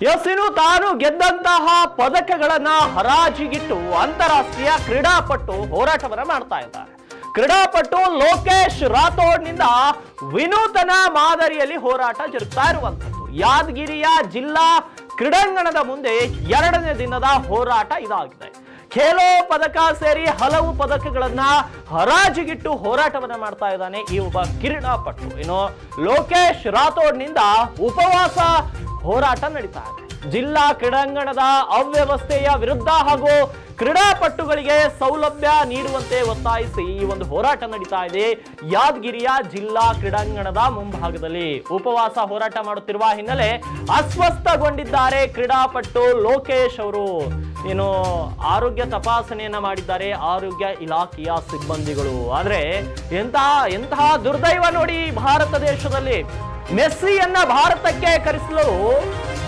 S, ಇನ್ನು ತಾನು ಗೆದ್ದಂತಹ ಪದಕಗಳನ್ನ ಹರಾಜಿಗಿಟ್ಟು ಅಂತಾರಾಷ್ಟ್ರೀಯ ಕ್ರೀಡಾಪಟು ಹೋರಾಟವನ್ನ ಮಾಡ್ತಾ ಇದ್ದಾರೆ. ಕ್ರೀಡಾಪಟು ಲೋಕೇಶ್ ರಾಥೋಡ್ನಿಂದ ವಿನೂತನ ಮಾದರಿಯಲ್ಲಿ ಹೋರಾಟ ಜರುಗ್ತಾ ಇರುವಂತದ್ದು. ಯಾದಗಿರಿಯ ಜಿಲ್ಲಾ ಕ್ರೀಡಾಂಗಣದ ಮುಂದೆ 2ನೇ ದಿನದ ಹೋರಾಟ ಇದಾಗಿದೆ. ಖೇಲೋ ಪದಕ ಸೇರಿ ಹಲವು ಪದಕಗಳನ್ನ ಹರಾಜಿಗಿಟ್ಟು ಹೋರಾಟವನ್ನ ಮಾಡ್ತಾ ಇದ್ದಾನೆ ಈ ಒಬ್ಬ ಕ್ರೀಡಾಪಟು. ಇನ್ನು ಲೋಕೇಶ್ ರಾಥೋಡ್ನಿಂದ ಉಪವಾಸ ಹೋರಾಟ ನಡೀತಾ ಇದೆ. ಜಿಲ್ಲಾ ಕ್ರೀಡಾಂಗಣದ ಅವ್ಯವಸ್ಥೆಯ ವಿರುದ್ಧ ಹಾಗೂ ಕ್ರೀಡಾಪಟುಗಳಿಗೆ ಸೌಲಭ್ಯ ನೀಡುವಂತೆ ಒತ್ತಾಯಿಸಿ ಈ ಒಂದು ಹೋರಾಟ ನಡೀತಾ ಇದೆ. ಯಾದಗಿರಿಯ ಜಿಲ್ಲಾ ಕ್ರೀಡಾಂಗಣದ ಮುಂಭಾಗದಲ್ಲಿ ಉಪವಾಸ ಹೋರಾಟ ಮಾಡುತ್ತಿರುವ ಹಿನ್ನೆಲೆ ಅಸ್ವಸ್ಥಗೊಂಡಿದ್ದಾರೆ ಕ್ರೀಡಾಪಟು ಲೋಕೇಶ್ ಅವರು. ಏನು ಆರೋಗ್ಯ ತಪಾಸಣೆಯನ್ನ ಮಾಡಿದ್ದಾರೆ ಆರೋಗ್ಯ ಇಲಾಖೆಯ ಸಿಬ್ಬಂದಿಗಳು. ಆದ್ರೆ ಎಂತಹ ದುರ್ದೈವ ನೋಡಿ, ಭಾರತ ದೇಶದಲ್ಲಿ ಮೆಸ್ಸಿಯನ್ನ ಭಾರತಕ್ಕೆ ಕರೆಸಲು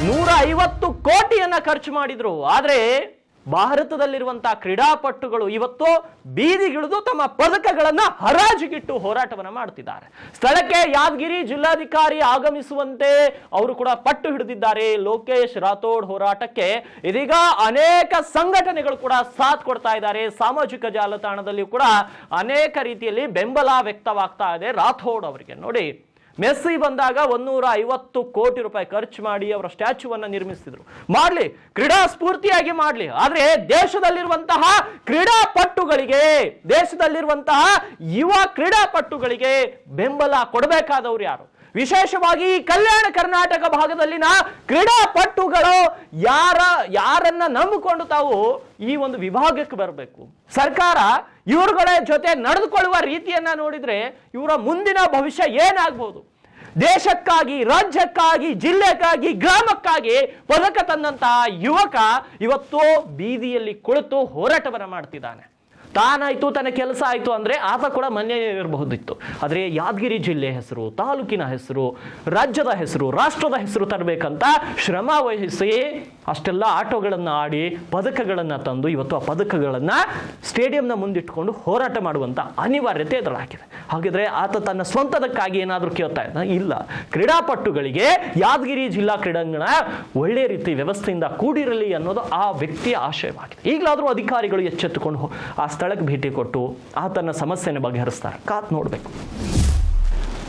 150 ಕೋಟಿಯನ್ನ ಖರ್ಚು ಮಾಡಿದ್ರು. ಆದ್ರೆ ಭಾರತದಲ್ಲಿರುವಂತಹ ಕ್ರೀಡಾಪಟುಗಳು ಇವತ್ತು ಬೀದಿಗಿಳಿದು ತಮ್ಮ ಪದಕಗಳನ್ನ ಹರಾಜಿಗಿಟ್ಟು ಹೋರಾಟವನ್ನ ಮಾಡ್ತಿದ್ದಾರೆ. ಸ್ಥಳಕ್ಕೆ ಯಾದಗಿರಿ ಜಿಲ್ಲಾಧಿಕಾರಿ ಆಗಮಿಸುವಂತೆ ಅವರು ಕೂಡ ಪಟ್ಟು ಹಿಡಿದಿದ್ದಾರೆ. ಲೋಕೇಶ್ ರಾಥೋಡ್ ಹೋರಾಟಕ್ಕೆ ಇದೀಗ ಅನೇಕ ಸಂಘಟನೆಗಳು ಕೂಡ ಸಾಥ್ ಕೊಡ್ತಾ ಇದ್ದಾರೆ. ಸಾಮಾಜಿಕ ಜಾಲತಾಣದಲ್ಲಿ ಕೂಡ ಅನೇಕ ರೀತಿಯಲ್ಲಿ ಬೆಂಬಲ ವ್ಯಕ್ತವಾಗ್ತಾ ಇದೆ ರಾಥೋಡ್ ಅವರಿಗೆ. ನೋಡಿ, ಮೆಸ್ಸಿ ಬಂದಾಗ 150 ಕೋಟಿ ರೂಪಾಯಿ ಖರ್ಚು ಮಾಡಿ ಅವರ ಸ್ಟ್ಯಾಚ್ಯೂವನ್ನ ನಿರ್ಮಿಸಿದ್ರು. ಮಾಡ್ಲಿ, ಕ್ರೀಡಾ ಸ್ಫೂರ್ತಿಯಾಗಿ ಮಾಡ್ಲಿ. ಆದ್ರೆ ದೇಶದಲ್ಲಿರುವಂತಹ ಕ್ರೀಡಾಪಟುಗಳಿಗೆ, ದೇಶದಲ್ಲಿರುವಂತಹ ಯುವ ಕ್ರೀಡಾಪಟುಗಳಿಗೆ ಬೆಂಬಲ ಕೊಡಬೇಕಾದವರು ಯಾರು? ವಿಶೇಷವಾಗಿ ಕಲ್ಯಾಣ ಕರ್ನಾಟಕ ಭಾಗದಲ್ಲಿನ ಕ್ರೀಡಾಪಟುಗಳು ಯಾರನ್ನ ನಂಬಿಕೊಂಡು ತಾವು ಈ ಒಂದು ವಿಭಾಗಕ್ಕೆ ಬರಬೇಕು? ಸರ್ಕಾರ ಇವರುಗಳ ಜೊತೆ ನಡೆದುಕೊಳ್ಳುವ ರೀತಿಯನ್ನ ನೋಡಿದ್ರೆ ಇವರ ಮುಂದಿನ ಭವಿಷ್ಯ ಏನಾಗಬಹುದು? ದೇಶಕ್ಕಾಗಿ, ರಾಜ್ಯಕ್ಕಾಗಿ, ಜಿಲ್ಲೆಗಾಗಿ, ಗ್ರಾಮಕ್ಕಾಗಿ ಪದಕ ತಂದಂತಹ ಯುವಕ ಇವತ್ತು ಬೀದಿಯಲ್ಲಿ ಕುಳಿತು ಹೋರಾಟವನ್ನ ಮಾಡ್ತಿದ್ದಾನೆ. ತಾನಾಯ್ತು, ತನ್ನ ಕೆಲಸ ಆಯ್ತು ಅಂದ್ರೆ ಆತ ಕೂಡ ಮನೆ ಇರಬಹುದಿತ್ತು. ಆದರೆ ಯಾದಗಿರಿ ಜಿಲ್ಲೆ ಹೆಸರು, ತಾಲೂಕಿನ ಹೆಸರು, ರಾಜ್ಯದ ಹೆಸರು, ರಾಷ್ಟ್ರದ ಹೆಸರು ತರಬೇಕಂತ ಶ್ರಮ ವಹಿಸಿ ಅಷ್ಟೆಲ್ಲ ಆಟೋಗಳನ್ನ ಆಡಿ ಪದಕಗಳನ್ನ ತಂದು ಇವತ್ತು ಆ ಪದಕಗಳನ್ನ ಸ್ಟೇಡಿಯಂನ ಮುಂದಿಟ್ಕೊಂಡು ಹೋರಾಟ ಮಾಡುವಂತ ಅನಿವಾರ್ಯತೆ ಎದುರಾಗಿದೆ. ಹಾಗಿದ್ರೆ ಆತ ತನ್ನ ಸ್ವಂತದಕ್ಕಾಗಿ ಏನಾದರೂ ಕೇಳ್ತಾ ಇದ್ದ? ಇಲ್ಲ. ಕ್ರೀಡಾಪಟುಗಳಿಗೆ ಯಾದಗಿರಿ ಜಿಲ್ಲಾ ಕ್ರೀಡಾಂಗಣ ಒಳ್ಳೆ ರೀತಿ ವ್ಯವಸ್ಥೆಯಿಂದ ಕೂಡಿರಲಿ ಅನ್ನೋದು ಆ ವ್ಯಕ್ತಿಯ ಆಶಯವಾಗಿದೆ. ಈಗಲಾದರೂ ಅಧಿಕಾರಿಗಳು ಎಚ್ಚೆತ್ತುಕೊಂಡು ಆ ಸ್ಥಳಕ್ಕೆ ಭೇಟಿ ಕೊಟ್ಟು ಆತನ ಸಮಸ್ಯೆನ ಬಗೆಹರಿಸ್ತಾರೆ. ಕಾತ್ ನೋಡ್ಬೇಕು.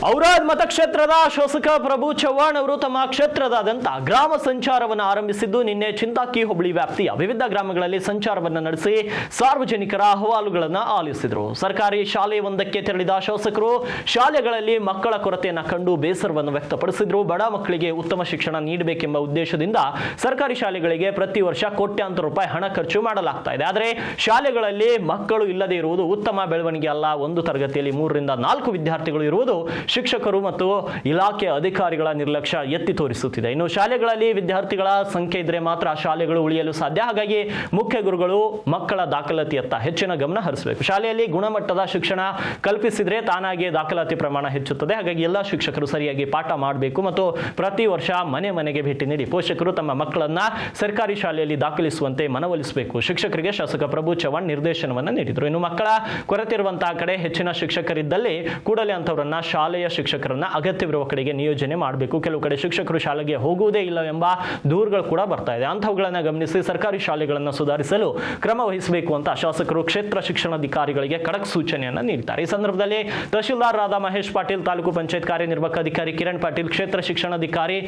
ಔರಾದ್ ಮತಕ್ಷೇತ್ರದ ಶಾಸಕ ಪ್ರಭು ಚವ್ಹಾಣ್ ಅವರು ತಮ್ಮ ಕ್ಷೇತ್ರದಾದ್ಯಂತ ಗ್ರಾಮ ಸಂಚಾರವನ್ನು ಆರಂಭಿಸಿದ್ದು, ನಿನ್ನೆ ಚಿಂತಾಕಿ ಹೋಬಳಿ ವ್ಯಾಪ್ತಿಯ ವಿವಿಧ ಗ್ರಾಮಗಳಲ್ಲಿ ಸಂಚಾರವನ್ನು ನಡೆಸಿ ಸಾರ್ವಜನಿಕರ ಅಹವಾಲುಗಳನ್ನು ಆಲಿಸಿದರು. ಸರ್ಕಾರಿ ಶಾಲೆಯೊಂದಕ್ಕೆ ತೆರಳಿದ ಶಾಸಕರು ಶಾಲೆಗಳಲ್ಲಿ ಮಕ್ಕಳ ಕೊರತೆಯನ್ನು ಕಂಡು ಬೇಸರವನ್ನು ವ್ಯಕ್ತಪಡಿಸಿದರು. ಬಡ ಮಕ್ಕಳಿಗೆ ಉತ್ತಮ ಶಿಕ್ಷಣ ನೀಡಬೇಕೆಂಬ ಉದ್ದೇಶದಿಂದ ಸರ್ಕಾರಿ ಶಾಲೆಗಳಿಗೆ ಪ್ರತಿ ವರ್ಷ ಕೋಟ್ಯಾಂತರ ರೂಪಾಯಿ ಹಣ ಖರ್ಚು ಮಾಡಲಾಗ್ತಾ ಇದೆ. ಆದರೆ ಶಾಲೆಗಳಲ್ಲಿ ಮಕ್ಕಳು ಇಲ್ಲದೆ ಇರುವುದು ಉತ್ತಮ ಬೆಳವಣಿಗೆ ಅಲ್ಲ. ಒಂದು ತರಗತಿಯಲ್ಲಿ 3 ರಿಂದ 4 ವಿದ್ಯಾರ್ಥಿಗಳು ಇರುವುದು ಶಿಕ್ಷಕರು ಮತ್ತು ಇಲಾಖೆ ಅಧಿಕಾರಿಗಳ ನಿರ್ಲಕ್ಷ್ಯ ಎತ್ತಿ ತೋರಿಸುತ್ತಿದೆ. ಇನ್ನು ಶಾಲೆಗಳಲ್ಲಿ ವಿದ್ಯಾರ್ಥಿಗಳ ಸಂಖ್ಯೆ ಇದ್ರೆ ಮಾತ್ರ ಶಾಲೆಗಳು ಉಳಿಯಲು ಸಾಧ್ಯ. ಹಾಗಾಗಿ ಮುಖ್ಯ ಗುರುಗಳು ಮಕ್ಕಳ ದಾಖಲಾತಿಯತ್ತ ಹೆಚ್ಚಿನ ಗಮನ ಹರಿಸಬೇಕು. ಶಾಲೆಯಲ್ಲಿ ಗುಣಮಟ್ಟದ ಶಿಕ್ಷಣ ಕಲ್ಪಿಸಿದ್ರೆ ತಾನಾಗಿ ದಾಖಲಾತಿ ಪ್ರಮಾಣ ಹೆಚ್ಚುತ್ತದೆ. ಹಾಗಾಗಿ ಎಲ್ಲ ಶಿಕ್ಷಕರು ಸರಿಯಾಗಿ ಪಾಠ ಮಾಡಬೇಕು ಮತ್ತು ಪ್ರತಿ ವರ್ಷ ಮನೆ ಮನೆಗೆ ಭೇಟಿ ನೀಡಿ ಪೋಷಕರು ತಮ್ಮ ಮಕ್ಕಳನ್ನ ಸರ್ಕಾರಿ ಶಾಲೆಯಲ್ಲಿ ದಾಖಲಿಸುವಂತೆ ಮನವೊಲಿಸಬೇಕು. ಶಿಕ್ಷಕರಿಗೆ ಶಾಸಕ ಪ್ರಭು ಚವ್ಹಾಣ್ ನಿರ್ದೇಶನವನ್ನು ನೀಡಿದರು. ಇನ್ನು ಮಕ್ಕಳ ಕೊರತೆ ಇರುವಂತಹ ಕಡೆ ಹೆಚ್ಚಿನ ಶಿಕ್ಷಕರಿದ್ದಲ್ಲಿ ಕೂಡಲೇ ಅಂತವರನ್ನ ಶಾಲೆಯ ಶಿಕ್ಷಕರನ್ನ ಅಗತ್ಯವಿರುವ ಕಡೆಗೆ ನಿಯೋಜನೆ ಮಾಡಬೇಕು. ಕೆಲವು ಕಡೆ ಶಿಕ್ಷಕರು ಶಾಲೆಗೆ ಹೋಗುವುದೇ ಇಲ್ಲ ಎಂಬ ದೂರುಗಳು ಕೂಡ ಬರ್ತಾ ಇದೆ. ಅಂಥವುಗಳನ್ನು ಗಮನಿಸಿ ಸರ್ಕಾರಿ ಶಾಲೆಗಳನ್ನು ಸುಧಾರಿಸಲು ಕ್ರಮ ವಹಿಸಬೇಕು ಅಂತ ಶಾಸಕರು ಕ್ಷೇತ್ರ ಶಿಕ್ಷಣಾಧಿಕಾರಿಗಳಿಗೆ ಖಡಕ್ ಸೂಚನೆಯನ್ನ ನೀಡಿದ್ದಾರೆ. ಈ ಸಂದರ್ಭದಲ್ಲಿ ತಹಶೀಲ್ದಾರ್ ಮಹೇಶ್ ಪಾಟೀಲ್, ತಾಲೂಕು ಪಂಚಾಯತ್ ಕಾರ್ಯನಿರ್ವಾಹಕ ಅಧಿಕಾರಿ ಕಿರಣ್ ಪಾಟೀಲ್, ಕ್ಷೇತ್ರ ಶಿಕ್ಷಣಾಧಿಕಾರಿ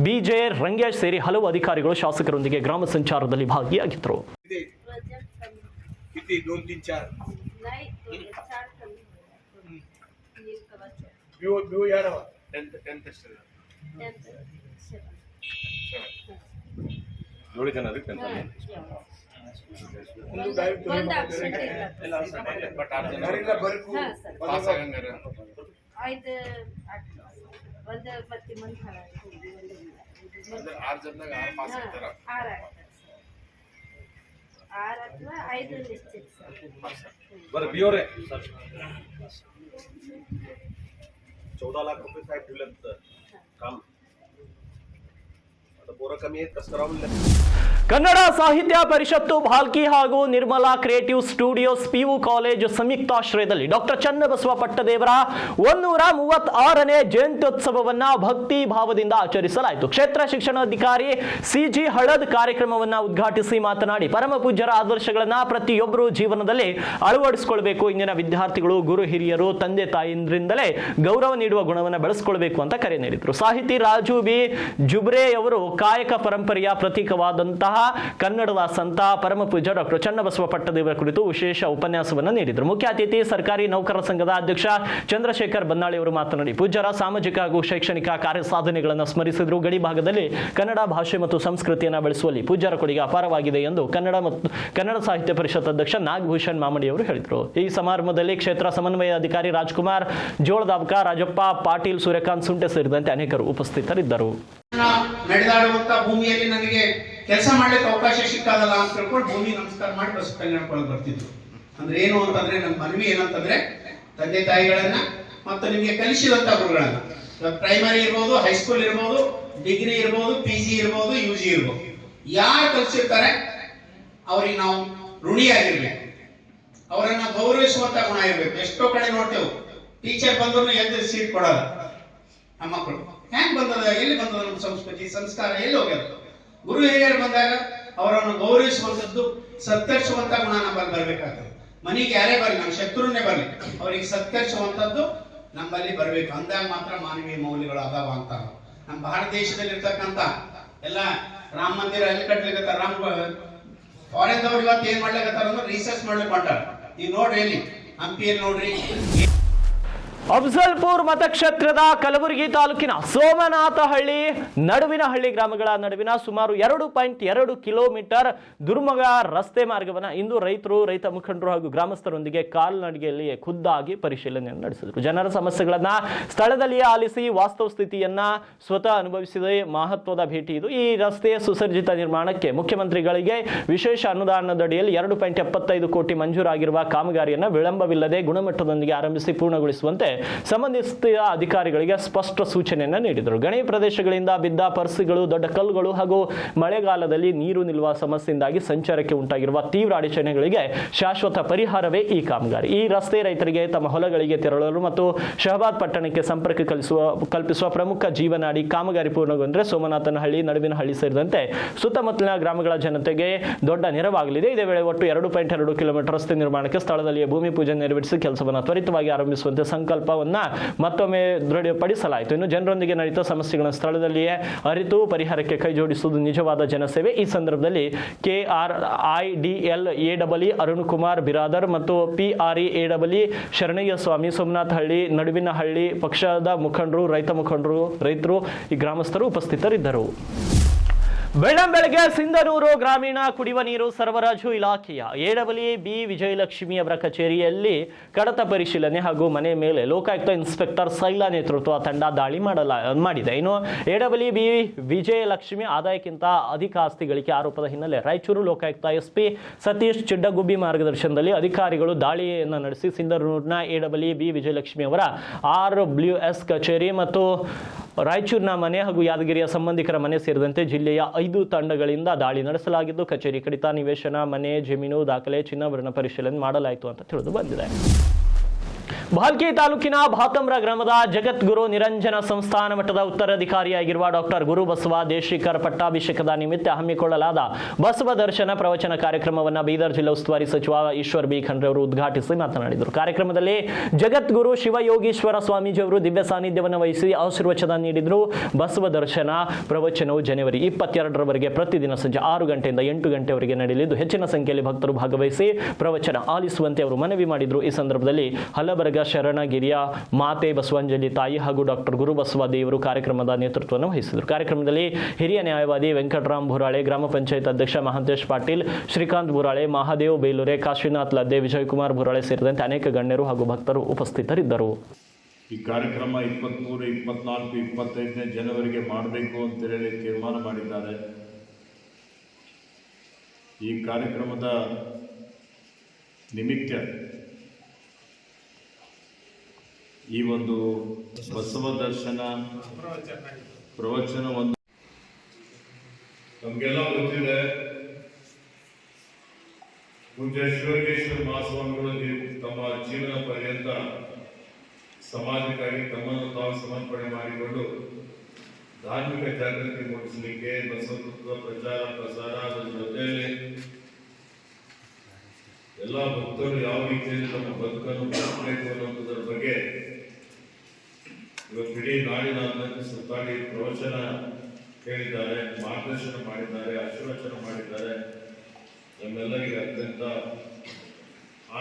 ಬಿಜೆ ರಂಗೇಶ್ ಸೇರಿ ಹಲವು ಅಧಿಕಾರಿಗಳು ಶಾಸಕರೊಂದಿಗೆ ಗ್ರಾಮ ಸಂಚಾರದಲ್ಲಿ ಭಾಗಿಯಾಗಿದ್ದರು. ₹14 लाख साहेब ठेवलं काम पूरा कमी है, कचरा ಕನ್ನಡ ಸಾಹಿತ್ಯ ಪರಿಷತ್ತು ಭಾಲ್ಕಿ ಹಾಗೂ Nirmala creative studios PU college ಸಂಯುಕ್ತಾಶ್ರಯದಲ್ಲಿ ಡಾಕ್ಟರ್ ಚನ್ನಬಸವ ಪಟ್ಟದೇವರ 136ನೇ ಜಯಂತ್ಯೋತ್ಸವವನ್ನ ಭಕ್ತಿ ಭಾವದಿಂದ ಆಚರಿಸಲಾಯಿತು. ಕ್ಷೇತ್ರ ಶಿಕ್ಷಣಾಧಿಕಾರಿ ಸಿಜಿ ಹಳದ್ ಕಾರ್ಯಕ್ರಮವನ್ನ ಉದ್ಘಾಟಿಸಿ ಮಾತನಾಡಿ, ಪರಮ ಪೂಜ್ಯರ ಆದರ್ಶಗಳನ್ನ ಪ್ರತಿಯೊಬ್ಬರು ಜೀವನದಲ್ಲಿ ಅಳವಡಿಸಿಕೊಳ್ಬೇಕು. ಇಂದಿನ ವಿದ್ಯಾರ್ಥಿಗಳು ಗುರು ಹಿರಿಯರು ತಂದೆ ತಾಯಿಂದ್ರಿಂದಲೇ ಗೌರವ ನೀಡುವ ಗುಣವನ್ನು ಬೆಳೆಸಿಕೊಳ್ಬೇಕು ಅಂತ ಕರೆ ನೀಡಿದರು. ಸಾಹಿತಿ ರಾಜು ಬಿ ಜುಬ್ರೆ ಅವರು ಕಾಯಕ ಪರಂಪರೆಯ ಪ್ರತೀಕವಾದಂತಹ ಕನ್ನಡದ ಸಂತ ಪರಮ ಪೂಜ್ಯ ಡಾಕ್ಟರ್ ಚನ್ನಬಸವ ಪಟ್ಟದೇವರ ಕುರಿತು ವಿಶೇಷ ಉಪನ್ಯಾಸವನ್ನು ನೀಡಿದರು. ಮುಖ್ಯ ಅತಿಥಿ ಸರ್ಕಾರಿ ನೌಕರರ ಸಂಘದ ಅಧ್ಯಕ್ಷ ಚಂದ್ರಶೇಖರ್ ಬನ್ನಾಳಿ ಅವರು ಮಾತನಾಡಿ, ಪೂಜ್ಯರ ಸಾಮಾಜಿಕ ಹಾಗೂ ಶೈಕ್ಷಣಿಕ ಕಾರ್ಯ ಸಾಧನೆಗಳನ್ನು ಸ್ಮರಿಸಿದರು. ಗಡಿ ಭಾಗದಲ್ಲಿ ಕನ್ನಡ ಭಾಷೆ ಮತ್ತು ಸಂಸ್ಕೃತಿಯನ್ನು ಬೆಳೆಸುವಲ್ಲಿ ಪೂಜ್ಯರ ಕೊಡುಗೆ ಅಪಾರವಾಗಿದೆ ಎಂದು ಕನ್ನಡ ಸಾಹಿತ್ಯ ಪರಿಷತ್ ಅಧ್ಯಕ್ಷ ನಾಗಭೂಷಣ್ ಮಾಮಡಿ ಅವರು ಹೇಳಿದರು. ಈ ಸಮಾರಂಭದಲ್ಲಿ ಕ್ಷೇತ್ರ ಸಮನ್ವಯ ಅಧಿಕಾರಿ ರಾಜ್ಕುಮಾರ್ ಜೋಳದಾಬ್ಕ, ರಾಜಪ್ಪ ಪಾಟೀಲ್, ಸೂರ್ಯಕಾಂತ್ ಸುಂಟೆ ಸೇರಿದಂತೆ ಅನೇಕರು ಉಪಸ್ಥಿತರಿದ್ದರು. ನಡೆದಾಡುವಂತ ಭೂಮಿಯಲ್ಲಿ ನನಗೆ ಕೆಲಸ ಮಾಡ್ಲಿಕ್ಕೆ ಅವಕಾಶ ಸಿಕ್ಕಾಗಲ್ಲ ಅಂತ ತಿಳ್ಕೊಂಡು ಭೂಮಿ ನಮಸ್ಕಾರ ಮಾಡಿ ಬಸ್ ಕಲ್ಯಾಣಕ್ಕೆ ಬರ್ತಿದ್ರು. ಅಂದ್ರೆ ಏನು ಅಂತಂದ್ರೆ ನಮ್ಮ ಮನವಿ ಏನಂತಂದ್ರೆ ತಂದೆ ತಾಯಿಗಳನ್ನ ಮತ್ತು ನಿಮಗೆ ಕಲಿಸಿದಂತ ಗುರುಗಳನ್ನ, ಪ್ರೈಮರಿ ಇರ್ಬೋದು, ಹೈಸ್ಕೂಲ್ ಇರ್ಬೋದು, ಡಿಗ್ರಿ ಇರ್ಬೋದು, PG ಇರ್ಬೋದು, UG ಇರ್ಬೋದು, ಯಾರು ಕಲಿಸಿರ್ತಾರೆ ಅವ್ರಿಗೆ ನಾವು ಋಣಿಯಾಗಿರ್ಬೇಕು. ಅವರನ್ನ ಗೌರವಿಸುವಂತ ಗುಣ ಇರ್ಬೇಕು. ಎಷ್ಟೋ ಕಡೆ ನೋಡ್ತೇವೆ, ಟೀಚರ್ ಬಂದ್ರು ಎದ್ದು ಸೀಟ್ ಕೊಡಲ್ಲ. ನಮ್ಮ ಮಕ್ಕಳು ಹೆಂಗ್ ಬಂದದ, ಎಲ್ಲಿ ಬಂದದ ನಮ್ಮ ಸಂಸ್ಕೃತಿ ಸಂಸ್ಕಾರ, ಎಲ್ಲಿ ಹೋಗ್ಯದ? ಗುರು ಹಿರಿಯರು ಬಂದಾಗ ಅವರನ್ನು ಗೌರವಿಸುವಂಥದ್ದು, ಸತ್ಕರಿಸುವಂತ ಗುಣ ನಮ್ಮಲ್ಲಿ ಬರ್ಬೇಕಾಗ್ತದೆ. ಮನೆಗೆ ಯಾರೇ ಬರಲಿ, ನಮ್ಮ ಶತ್ರುನೇ ಬರಲಿ, ಅವರಿಗೆ ಸತ್ಕರಿಸುವಂಥದ್ದು ನಮ್ಮಲ್ಲಿ ಬರ್ಬೇಕು. ಅಂದಾಗ ಮಾತ್ರ ಮಾನವೀಯ ಮೌಲ್ಯಗಳು ಅದಾವ ಅಂತ. ನಮ್ಮ ಭಾರತ ದೇಶದಲ್ಲಿ ಇರ್ತಕ್ಕಂಥ ಎಲ್ಲ ರಾಮ ಮಂದಿರ ಅಲ್ಲಿ ಕಟ್ಲಿಕ್ಕೆ ರಾಮ್ ಫಾರಿನ್ ದವ್ರು ಇವತ್ತು ಏನ್ ಮಾಡ್ಲಿಕ್ಕತ್ತಾರ ಅಂದ್ರೆ ರಿಸರ್ಚ್ ಮಾಡ್ಲಿಕ್ಕೆ ಹೊಂಟಾರ. ಈಗ ನೋಡ್ರಿ, ಇಲ್ಲಿ ಹಂಪಿಯಲ್ಲಿ ನೋಡ್ರಿ, ಅಫ್ಜಲ್ಪುರ್ ಮತಕ್ಷೇತ್ರದ ಕಲಬುರಗಿ ತಾಲೂಕಿನ ಸೋಮನಾಥಹಳ್ಳಿ ನಡುವಿನಹಳ್ಳಿ ಗ್ರಾಮಗಳ ನಡುವಿನ ಸುಮಾರು 2.2 ಕಿಲೋಮೀಟರ್ ದುರ್ಮಗ ರಸ್ತೆ ಮಾರ್ಗವನ್ನು ಇಂದು ರೈತರು, ರೈತ ಮುಖಂಡರು ಹಾಗೂ ಗ್ರಾಮಸ್ಥರೊಂದಿಗೆ ಕಾಲ್ನಡಿಗೆಯಲ್ಲಿ ಖುದ್ದಾಗಿ ಪರಿಶೀಲನೆಯನ್ನು ನಡೆಸಿದರು. ಜನರ ಸಮಸ್ಯೆಗಳನ್ನ ಸ್ಥಳದಲ್ಲಿಯೇ ಆಲಿಸಿ ವಾಸ್ತವ ಸ್ಥಿತಿಯನ್ನ ಸ್ವತಃ ಅನುಭವಿಸಿದ ಮಹತ್ವದ ಭೇಟಿ ಇದು. ಈ ರಸ್ತೆಯ ಸುಸರ್ಜಿತ ನಿರ್ಮಾಣಕ್ಕೆ ಮುಖ್ಯಮಂತ್ರಿಗಳಿಗೆ ವಿಶೇಷ ಅನುದಾನದಡಿಯಲ್ಲಿ 2.75 ಕೋಟಿ ಮಂಜೂರಾಗಿರುವ ಕಾಮಗಾರಿಯನ್ನು ವಿಳಂಬವಿಲ್ಲದೆ ಗುಣಮಟ್ಟದೊಂದಿಗೆ ಆರಂಭಿಸಿ ಪೂರ್ಣಗೊಳಿಸುವಂತೆ ಸಂಬಂಧಿಸಿದ ಅಧಿಕಾರಿಗಳಿಗೆ ಸ್ಪಷ್ಟ ಸೂಚನೆಯನ್ನು ನೀಡಿದರು. ಗಣಿ ಪ್ರದೇಶಗಳಿಂದ ಬಿದ್ದ ಪರ್ಸಿಗಳು, ದೊಡ್ಡ ಕಲ್ಲುಗಳು ಹಾಗೂ ಮಳೆಗಾಲದಲ್ಲಿ ನೀರು ನಿಲ್ಲುವ ಸಮಸ್ಯೆಯಿಂದಾಗಿ ಸಂಚಾರಕ್ಕೆ ಉಂಟಾಗಿರುವ ತೀವ್ರ ಅಡಚಣೆಗಳಿಗೆ ಶಾಶ್ವತ ಪರಿಹಾರವೇ ಈ ಕಾಮಗಾರಿ. ಈ ರಸ್ತೆ ರೈತರಿಗೆ ತಮ್ಮ ಹೊಲಗಳಿಗೆ ತೆರಳಲು ಮತ್ತು ಶಹಬಾದ್ ಪಟ್ಟಣಕ್ಕೆ ಸಂಪರ್ಕ ಕಲ್ಪಿಸುವ ಪ್ರಮುಖ ಜೀವನಾಡಿ. ಕಾಮಗಾರಿ ಪೂರ್ಣಗೊಂಡರೆ ಸೋಮನಾಥನಹಳ್ಳಿ, ನಡುವಿನಹಳ್ಳಿ ಸೇರಿದಂತೆ ಸುತ್ತಮುತ್ತಲಿನ ಗ್ರಾಮಗಳ ಜನತೆಗೆ ದೊಡ್ಡ ನೆರವಾಗಲಿದೆ. ಇದೇ ವೇಳೆ ಒಟ್ಟು 2.2 ಕಿಲೋಮೀಟರ್ ರಸ್ತೆ ನಿರ್ಮಾಣಕ್ಕೆ ಸ್ಥಳದಲ್ಲಿಯೇ ಭೂಮಿ ಪೂಜೆ ನೆರವೇರಿಸಿ ಕೆಲಸವನ್ನು ತ್ವರಿತವಾಗಿ ಆರಂಭಿಸುವಂತೆ ಸಂಕಲ್ಪವನ್ನ ಮತ್ತೊಮ್ಮೆ ದೃಢಪಡಿಸಲಾಯಿತು. ಇನ್ನು ಜನರೊಂದಿಗೆ ನಡೆದ ಸಮಸ್ಯೆಗಳನ್ನು ಸ್ಥಳದಲ್ಲಿಯೇ ಅರಿತು ಪರಿಹಾರಕ್ಕೆ ಕೈ ಜೋಡಿಸುವುದು ನಿಜವಾದ ಜನಸೇವೆ. ಈ ಸಂದರ್ಭದಲ್ಲಿ KRIDL AEE ಅರುಣ್ ಕುಮಾರ್ ಬಿರಾದರ್ ಮತ್ತು PREAEE ಶರಣಯ್ಯ ಸ್ವಾಮಿ, ಸೋಮನಾಥಹಳ್ಳಿ ನಡುವಿನಹಳ್ಳಿ ಪಕ್ಷದ ಮುಖಂಡರು, ರೈತರು, ಈ ಗ್ರಾಮಸ್ಥರು ಉಪಸ್ಥಿತರಿದ್ದರು. ಬೆಳ್ಳಂಬೆಳಗ್ಗೆ ಸಿಂಧನೂರು ಗ್ರಾಮೀಣ ಕುಡಿಯುವ ನೀರು ಸರಬರಾಜು ಇಲಾಖೆಯ AEE ವಿಜಯಲಕ್ಷ್ಮಿ ಅವರ ಕಚೇರಿಯಲ್ಲಿ ಕಡತ ಪರಿಶೀಲನೆ ಹಾಗೂ ಮನೆ ಮೇಲೆ ಲೋಕಾಯುಕ್ತ ಇನ್ಸ್ಪೆಕ್ಟರ್ ಸೈಲಾ ನೇತೃತ್ವ ತಂಡ ದಾಳಿ ಮಾಡಿದೆ. ಇನ್ನು AEE ವಿಜಯಲಕ್ಷ್ಮಿ ಆದಾಯಕ್ಕಿಂತ ಅಧಿಕ ಆಸ್ತಿ ಗಳಿಕೆ ಆರೋಪದ ಹಿನ್ನೆಲೆ ರಾಯಚೂರು ಲೋಕಾಯುಕ್ತ SP ಸತೀಶ್ ಚಿಡ್ಡಗುಬ್ಬಿ ಮಾರ್ಗದರ್ಶನದಲ್ಲಿ ಅಧಿಕಾರಿಗಳು ದಾಳಿಯನ್ನು ನಡೆಸಿ ಸಿಂಧನೂರಿನ AEE ವಿಜಯಲಕ್ಷ್ಮಿ ಅವರ RWS ಕಚೇರಿ ಮತ್ತು ರಾಯಚೂರಿನ ಮನೆ ಹಾಗೂ ಯಾದಗಿರಿಯ ಸಂಬಂಧಿಕರ ಮನೆ ಸೇರಿದಂತೆ ಜಿಲ್ಲೆಯ 5 ತಂಡಗಳಿಂದ ದಾಳಿ ನಡೆಸಲಾಗಿದ್ದು, ಕಚೇರಿ ಕಡಿತ, ನಿವೇಶನ, ಮನೆ, ಜಮೀನು ದಾಖಲೆ, ಚಿನ್ನಾಭರಣ ಪರಿಶೀಲನೆ ಮಾಡಲಾಯಿತು ಅಂತ ತಿಳಿದು ಬಂದಿದೆ. ಭಾಲ್ಕಿ ತಾಲೂಕಿನ ಭಾತಂಬ್ರ ಗ್ರಾಮದ ಜಗದ್ಗುರು ನಿರಂಜನ ಸಂಸ್ಥಾನ ಮಠದ ಉತ್ತರಾಧಿಕಾರಿಯಾಗಿರುವ ಡಾಕ್ಟರ್ ಗುರುಬಸವ ದೇಶಿಕರ್ ಪಟ್ಟಾಭಿಷೇಕದ ನಿಮಿತ್ತ ಹಮ್ಮಿಕೊಳ್ಳಲಾದ ಬಸವ ದರ್ಶನ ಪ್ರವಚನ ಕಾರ್ಯಕ್ರಮವನ್ನು ಬೀದರ್ ಜಿಲ್ಲಾ ಉಸ್ತುವಾರಿ ಸಚಿವ ಈಶ್ವರ್ ಬಿ ಖಂಡ್ರೆ ಅವರು ಉದ್ಘಾಟಿಸಿ ಮಾತನಾಡಿದರು. ಕಾರ್ಯಕ್ರಮದಲ್ಲಿ ಜಗದ್ಗುರು ಶಿವಯೋಗೀಶ್ವರ ಸ್ವಾಮೀಜಿ ಅವರು ದಿವ್ಯ ಸಾನ್ನಿಧ್ಯವನ್ನು ವಹಿಸಿ ಆಶೀರ್ವಚನ ನೀಡಿದರು. ಬಸವ ದರ್ಶನ ಪ್ರವಚನವು ಜನವರಿ 22ರವರೆಗೆ ಪ್ರತಿದಿನ ಸಂಜೆ 6 ಗಂಟೆಯಿಂದ 8 ಗಂಟೆವರೆಗೆ ನಡೆಯಲಿದ್ದು, ಹೆಚ್ಚಿನ ಸಂಖ್ಯೆಯಲ್ಲಿ ಭಕ್ತರು ಭಾಗವಹಿಸಿ ಪ್ರವಚನ ಆಲಿಸುವಂತೆ ಅವರು ಮನವಿ ಮಾಡಿದರು. ಈ ಸಂದರ್ಭದಲ್ಲಿ ಹಲಬರಗ ಶರಣಗಿರಿಯ ಮಾತೆ ಬಸವಂಜಲಿ ತಾಯಿ ಹಾಗೂ ಡಾಕ್ಟರ್ ಗುರುಬಸವ ದೇವರು ಕಾರ್ಯಕ್ರಮದ ನೇತೃತ್ವವನ್ನು ವಹಿಸಿದರು. ಕಾರ್ಯಕ್ರಮದಲ್ಲಿ ಹಿರಿಯ ನ್ಯಾಯವಾದಿ ವೆಂಕಟರಾಮ್ ಭೂರಾಳೆ, ಗ್ರಾಮ ಪಂಚಾಯತ್ ಅಧ್ಯಕ್ಷ ಮಹಾಂತೇಶ್ ಪಾಟೀಲ್, ಶ್ರೀಕಾಂತ್ ಭೂರಾಳೆ, ಮಹಾದೇವ್ ಬೇಲೂರೆ, ಕಾಶಿನಾಥ್ ಲದ್ದೆ, ವಿಜಯಕುಮಾರ್ ಭೂರಾಳೆ ಸೇರಿದಂತೆ ಅನೇಕ ಗಣ್ಯರು ಹಾಗೂ ಭಕ್ತರು ಉಪಸ್ಥಿತರಿದ್ದರು. ಈ ಕಾರ್ಯಕ್ರಮ 23, 24, 25ನೇ ಜನವರಿಗೆ ಮಾಡಬೇಕು ಅಂತೇಳಿ ತೀರ್ಮಾನ ಮಾಡಿದ್ದಾರೆ. ಈ ಕಾರ್ಯಕ್ರಮದ ನಿಮಿತ್ತ ಈ ಒಂದು ಬಸವ ದರ್ಶನ ಪ್ರವಚನ ನಮಗೆಲ್ಲ ಗೊತ್ತಿದೆ, ಪೂಜ್ಯ ಶಿವಲಿಂಗೇಶ್ವರ ಮಹಾಸ್ವಾಮಿಗಳು ತಮ್ಮ ಜೀವನ ಪರ್ಯಂತ ಸಮಾಜಕ್ಕಾಗಿ ತಮ್ಮನ್ನು ತಾವು ಸಮರ್ಪಣೆ ಮಾಡಿಕೊಂಡು ಧಾರ್ಮಿಕ ಜಾಗೃತಿ ಮೂಡಿಸಲಿಕ್ಕೆ ಬಸವತತ್ವ ಪ್ರಚಾರ ಪ್ರಸಾರ ಅದರ ಜೊತೆಯಲ್ಲಿ ಎಲ್ಲ ಭಕ್ತರು ಯಾವ ರೀತಿಯಲ್ಲಿ ನಮ್ಮ ಬದುಕನ್ನು ಬೆಳೆಸಬೇಕು ಅನ್ನೋದ್ರ ಬಗ್ಗೆ ಇವತ್ತು ಇಡೀ ನಾಡಿನಾದ್ಯಂತ ಸುತ್ತಾಡಿ ಪ್ರವಚನ ಹೇಳಿದ್ದಾರೆ, ಮಾರ್ಗದರ್ಶನ ಮಾಡಿದ್ದಾರೆ, ಆಶೀರ್ವಚನ ಮಾಡಿದ್ದಾರೆ. ನಮ್ಮೆಲ್ಲರಿಗೆ ಅತ್ಯಂತ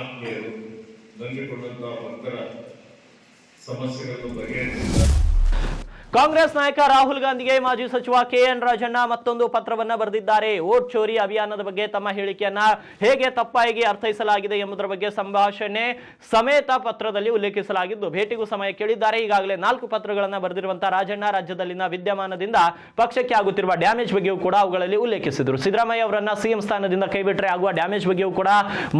ಆತ್ಮೀಯರು, ನಂಬಿಕೊಂಡಂತಹ ಭಕ್ತರ ಸಮಸ್ಯೆಗಳನ್ನು ಬಗೆಹರಿಸಿದ್ದಾರೆ. ಕಾಂಗ್ರೆಸ್ ನಾಯಕ ರಾಹುಲ್ ಗಾಂಧಿಗೆ ಮಾಜಿ ಸಚಿವ KN ರಾಜಣ್ಣ ಮತ್ತೊಂದು ಪತ್ರವನ್ನ ಬರೆದಿದ್ದಾರೆ. ವೋಟ್ ಚೋರಿ ಅಭಿಯಾನದ ಬಗ್ಗೆ ತಮ್ಮ ಹೇಳಿಕೆಯನ್ನ ಹೇಗೆ ತಪ್ಪಾಗಿ ಅರ್ಥೈಸಲಾಗಿದೆ ಎಂಬುದರ ಬಗ್ಗೆ ಸಂಭಾಷಣೆ ಸಮೇತ ಪತ್ರದಲ್ಲಿ ಉಲ್ಲೇಖಿಸಲಾಗಿದ್ದು, ಭೇಟಿಗೂ ಸಮಯ ಕೇಳಿದ್ದಾರೆ. ಈಗಾಗಲೇ 4 ಪತ್ರಗಳನ್ನು ಬರೆದಿರುವಂತಹ ರಾಜಣ್ಣ ರಾಜ್ಯದಲ್ಲಿನ ವಿದ್ಯಮಾನದಿಂದ ಪಕ್ಷಕ್ಕೆ ಆಗುತ್ತಿರುವ ಡ್ಯಾಮೇಜ್ ಬಗ್ಗೆಯೂ ಕೂಡ ಅವುಗಳಲ್ಲಿ ಉಲ್ಲೇಖಿಸಿದರು. ಸಿದ್ದರಾಮಯ್ಯ ಅವರನ್ನ ಸಿಎಂ ಸ್ಥಾನದಿಂದ ಕೈಬಿಟ್ಟರೆ ಆಗುವ ಡ್ಯಾಮೇಜ್ ಬಗ್ಗೆಯೂ ಕೂಡ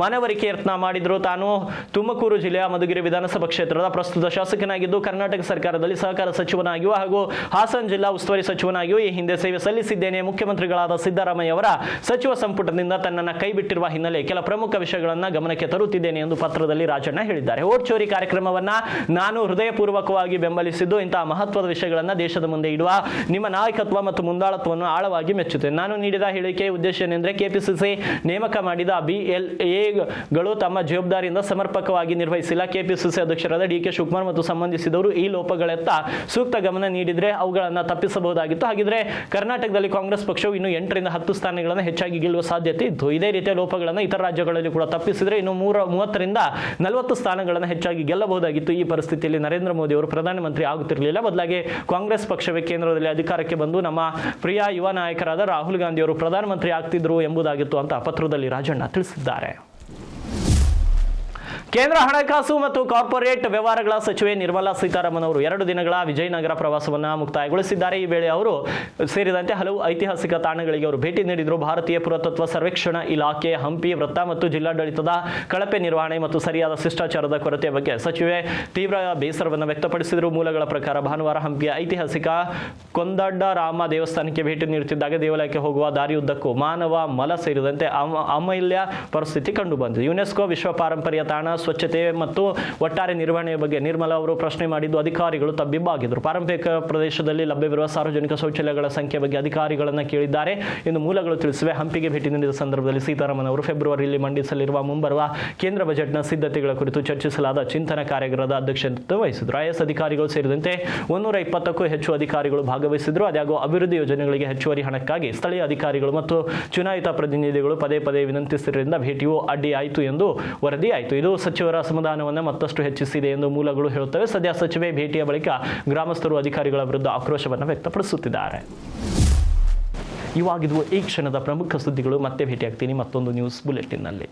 ಮನವರಿಕೆ ಯತ್ನ ಮಾಡಿದ್ರು. ತಾನು ತುಮಕೂರು ಜಿಲ್ಲೆಯ ಮಧುಗಿರಿ ವಿಧಾನಸಭಾ ಕ್ಷೇತ್ರದ ಪ್ರಸ್ತುತ ಶಾಸಕನಾಗಿದ್ದು ಕರ್ನಾಟಕ ಸರ್ಕಾರದಲ್ಲಿ ಸಹಕಾರ ಸಚಿವನಾಗಿಯೂ ಹಾಗೂ ಹಾಸನ ಜಿಲ್ಲಾ ಉಸ್ತುವಾರಿ ಸಚಿವನಾಗಿಯೂ ಈ ಹಿಂದೆ ಸೇವೆ ಸಲ್ಲಿಸಿದ್ದೇನೆ. ಮುಖ್ಯಮಂತ್ರಿಗಳಾದ ಸಿದ್ದರಾಮಯ್ಯ ಅವರ ಸಚಿವ ಸಂಪುಟದಿಂದ ತನ್ನನ್ನು ಕೈಬಿಟ್ಟಿರುವ ಹಿನ್ನೆಲೆ ಕೆಲ ಪ್ರಮುಖ ವಿಷಯಗಳನ್ನು ಗಮನಕ್ಕೆ ತರುತ್ತಿದ್ದೇನೆ ಎಂದು ಪತ್ರದಲ್ಲಿ ರಾಜಣ್ಣ ಹೇಳಿದ್ದಾರೆ. ವೋಟ್ ಚೋರಿ ಕಾರ್ಯಕ್ರಮವನ್ನ ನಾನು ಹೃದಯಪೂರ್ವಕವಾಗಿ ಬೆಂಬಲಿಸಿದ್ದು, ಇಂತಹ ಮಹತ್ವದ ವಿಷಯಗಳನ್ನು ದೇಶದ ಮುಂದೆ ಇಡುವ ನಿಮ್ಮ ನಾಯಕತ್ವ ಮತ್ತು ಮುಂದಾಳತ್ವವನ್ನು ಆಳವಾಗಿ ಮೆಚ್ಚುತ್ತೇನೆ. ನಾನು ನೀಡಿದ ಹೇಳಿಕೆಯ ಉದ್ದೇಶ ಏನೆಂದರೆ, ಕೆಪಿಸಿಸಿ ನೇಮಕ ಮಾಡಿದ BLAಗಳು ತಮ್ಮ ಜವಾಬ್ದಾರಿಯಿಂದ ಸಮರ್ಪಕವಾಗಿ ನಿರ್ವಹಿಸಿಲ್ಲ. ಕೆಪಿಸಿಸಿ ಅಧ್ಯಕ್ಷರಾದ DK ಶಿವಕುಮಾರ್ ಮತ್ತು ಸಂಬಂಧಿಸಿದವರು ಈ ಲೋಪಗಳತ್ತ ಸೂಕ್ತ ಗಮನ ನೀಡಿದ್ರೆ ಅವುಗಳನ್ನು ತಪ್ಪಿಸಬಹುದಾಗಿತ್ತು. ಹಾಗಿದ್ರೆ ಕರ್ನಾಟಕದಲ್ಲಿ ಕಾಂಗ್ರೆಸ್ ಪಕ್ಷವು ಇನ್ನು 8 ರಿಂದ 10 ಸ್ಥಾನಗಳನ್ನು ಹೆಚ್ಚಾಗಿ ಗೆಲ್ಲುವ ಸಾಧ್ಯತೆ ಇತ್ತು. ಇದೇ ರೀತಿಯ ಲೋಪಗಳನ್ನು ಇತರ ರಾಜ್ಯಗಳಲ್ಲಿ ಕೂಡ ತಪ್ಪಿಸಿದ್ರೆ ಇನ್ನು 30 ರಿಂದ 40 ಸ್ಥಾನಗಳನ್ನು ಹೆಚ್ಚಾಗಿ ಗೆಲ್ಲಬಹುದಾಗಿತ್ತು. ಈ ಪರಿಸ್ಥಿತಿಯಲ್ಲಿ ನರೇಂದ್ರ ಮೋದಿ ಅವರು ಪ್ರಧಾನಮಂತ್ರಿ ಆಗುತ್ತಿರಲಿಲ್ಲ. ಬದಲಾಗಿ ಕಾಂಗ್ರೆಸ್ ಪಕ್ಷವೇ ಕೇಂದ್ರದಲ್ಲಿ ಅಧಿಕಾರಕ್ಕೆ ಬಂದು ನಮ್ಮ ಪ್ರಿಯ ಯುವ ನಾಯಕರಾದ ರಾಹುಲ್ ಗಾಂಧಿ ಅವರು ಪ್ರಧಾನಮಂತ್ರಿ ಆಗ್ತಿದ್ರು ಎಂಬುದಾಗಿತ್ತು ಅಂತ ಪತ್ರದಲ್ಲಿ ರಾಜಣ್ಣ ತಿಳಿಸಿದ್ದಾರೆ. ಕೇಂದ್ರ ಹಣಕಾಸು ಮತ್ತು ಕಾರ್ಪೊರೇಟ್ ವ್ಯವಹಾರಗಳ ಸಚಿವೆ ನಿರ್ಮಲಾ ಸೀತಾರಾಮನ್ ಅವರು 2 ದಿನಗಳ ವಿಜಯನಗರ ಪ್ರವಾಸವನ್ನು ಮುಕ್ತಾಯಗೊಳಿಸಿದ್ದಾರೆ. ಈ ವೇಳೆ ಅವರು ಸೇರಿದಂತೆ ಹಲವು ಐತಿಹಾಸಿಕ ತಾಣಗಳಿಗೆ ಅವರು ಭೇಟಿ ನೀಡಿದರು. ಭಾರತೀಯ ಪುರಾತತ್ವ ಸರ್ವೇಕ್ಷಣಾ ಇಲಾಖೆ, ಹಂಪಿ ವೃತ್ತ ಮತ್ತು ಜಿಲ್ಲಾಡಳಿತದ ಕಳಪೆ ನಿರ್ವಹಣೆ ಮತ್ತು ಸರಿಯಾದ ಶಿಷ್ಟಾಚಾರದ ಕೊರತೆಯ ಬಗ್ಗೆ ಸಚಿವೆ ತೀವ್ರ ಬೇಸರವನ್ನು ವ್ಯಕ್ತಪಡಿಸಿದರು. ಮೂಲಗಳ ಪ್ರಕಾರ ಭಾನುವಾರ ಹಂಪಿಯ ಐತಿಹಾಸಿಕ ಕೊಂದಡ್ಡರಾಮ ದೇವಸ್ಥಾನಕ್ಕೆ ಭೇಟಿ ನೀಡುತ್ತಿದ್ದಾಗ ದೇವಾಲಯಕ್ಕೆ ಹೋಗುವ ದಾರಿಯುದ್ದಕ್ಕೂ ಮಾನವ ಮಲ ಸೇರಿದಂತೆ ಅಮೂಲ್ಯ ಪರಿಸ್ಥಿತಿ ಕಂಡುಬಂದಿದೆ. ಯುನೆಸ್ಕೋ ವಿಶ್ವ ಪಾರಂಪರ್ಯ ತಾಣ ಸ್ವಚ್ಛತೆ ಮತ್ತು ಒಟ್ಟಾರೆ ನಿರ್ವಹಣೆಯ ಬಗ್ಗೆ ನಿರ್ಮಲಾ ಅವರು ಪ್ರಶ್ನೆ ಮಾಡಿದ್ದು ಅಧಿಕಾರಿಗಳು ತಬ್ಬಿಬ್ಬಾಗಿದ್ದರು. ಪಾರಂಪರಿಕ ಪ್ರದೇಶದಲ್ಲಿ ಲಭ್ಯವಿರುವ ಸಾರ್ವಜನಿಕ ಶೌಚಾಲಯಗಳ ಸಂಖ್ಯೆ ಬಗ್ಗೆ ಅಧಿಕಾರಿಗಳನ್ನು ಕೇಳಿದ್ದಾರೆ ಎಂದು ಮೂಲಗಳು ತಿಳಿಸಿವೆ. ಹಂಪಿಗೆ ಭೇಟಿ ನೀಡಿದ ಸಂದರ್ಭದಲ್ಲಿ ಸೀತಾರಾಮನ್ ಅವರು ಫೆಬ್ರವರಿಯಲ್ಲಿ ಮಂಡಿಸಲಿರುವ ಮುಂಬರುವ ಕೇಂದ್ರ ಬಜೆಟ್ನ ಸಿದ್ಧತೆಗಳ ಕುರಿತು ಚರ್ಚಿಸಲಾದ ಚಿಂತನ ಕಾರ್ಯಾಗಾರದ ಅಧ್ಯಕ್ಷತೆ ವಹಿಸಿದರು. IAS ಅಧಿಕಾರಿಗಳು ಸೇರಿದಂತೆ 120ಕ್ಕೂ ಹೆಚ್ಚು ಅಧಿಕಾರಿಗಳು ಭಾಗವಹಿಸಿದ್ರು. ಅದಾಗೂ ಅಭಿವೃದ್ಧಿ ಯೋಜನೆಗಳಿಗೆ ಹೆಚ್ಚುವರಿ ಹಣಕ್ಕಾಗಿ ಸ್ಥಳೀಯ ಅಧಿಕಾರಿಗಳು ಮತ್ತು ಚುನಾಯಿತ ಪ್ರತಿನಿಧಿಗಳು ಪದೇ ಪದೇ ವಿನಂತಿಸಿದ್ದರಿಂದ ಭೇಟಿಯು ಅಡ್ಡಿಯಾಯಿತು ಎಂದು ವರದಿಯಾಯಿತು. ಇದು ಸಚಿವರ ಅಸಮಾಧಾನವನ್ನು ಮತ್ತಷ್ಟು ಹೆಚ್ಚಿಸಿದೆ ಎಂದು ಮೂಲಗಳು ಹೇಳುತ್ತವೆ. ಸದ್ಯ ಸಚಿವೆ ಭೇಟಿಯ ಬಳಿಕ ಗ್ರಾಮಸ್ಥರು ಅಧಿಕಾರಿಗಳ ವಿರುದ್ಧ ಆಕ್ರೋಶವನ್ನು ವ್ಯಕ್ತಪಡಿಸುತ್ತಿದ್ದಾರೆ. ಇವಾಗಿದ್ವು ಈ ಕ್ಷಣದ ಪ್ರಮುಖ ಸುದ್ದಿಗಳು. ಮತ್ತೆ ಭೇಟಿಯಾಗ್ತೀನಿ ಮತ್ತೊಂದು ನ್ಯೂಸ್ ಬುಲೆಟಿನ್ನಲ್ಲಿ.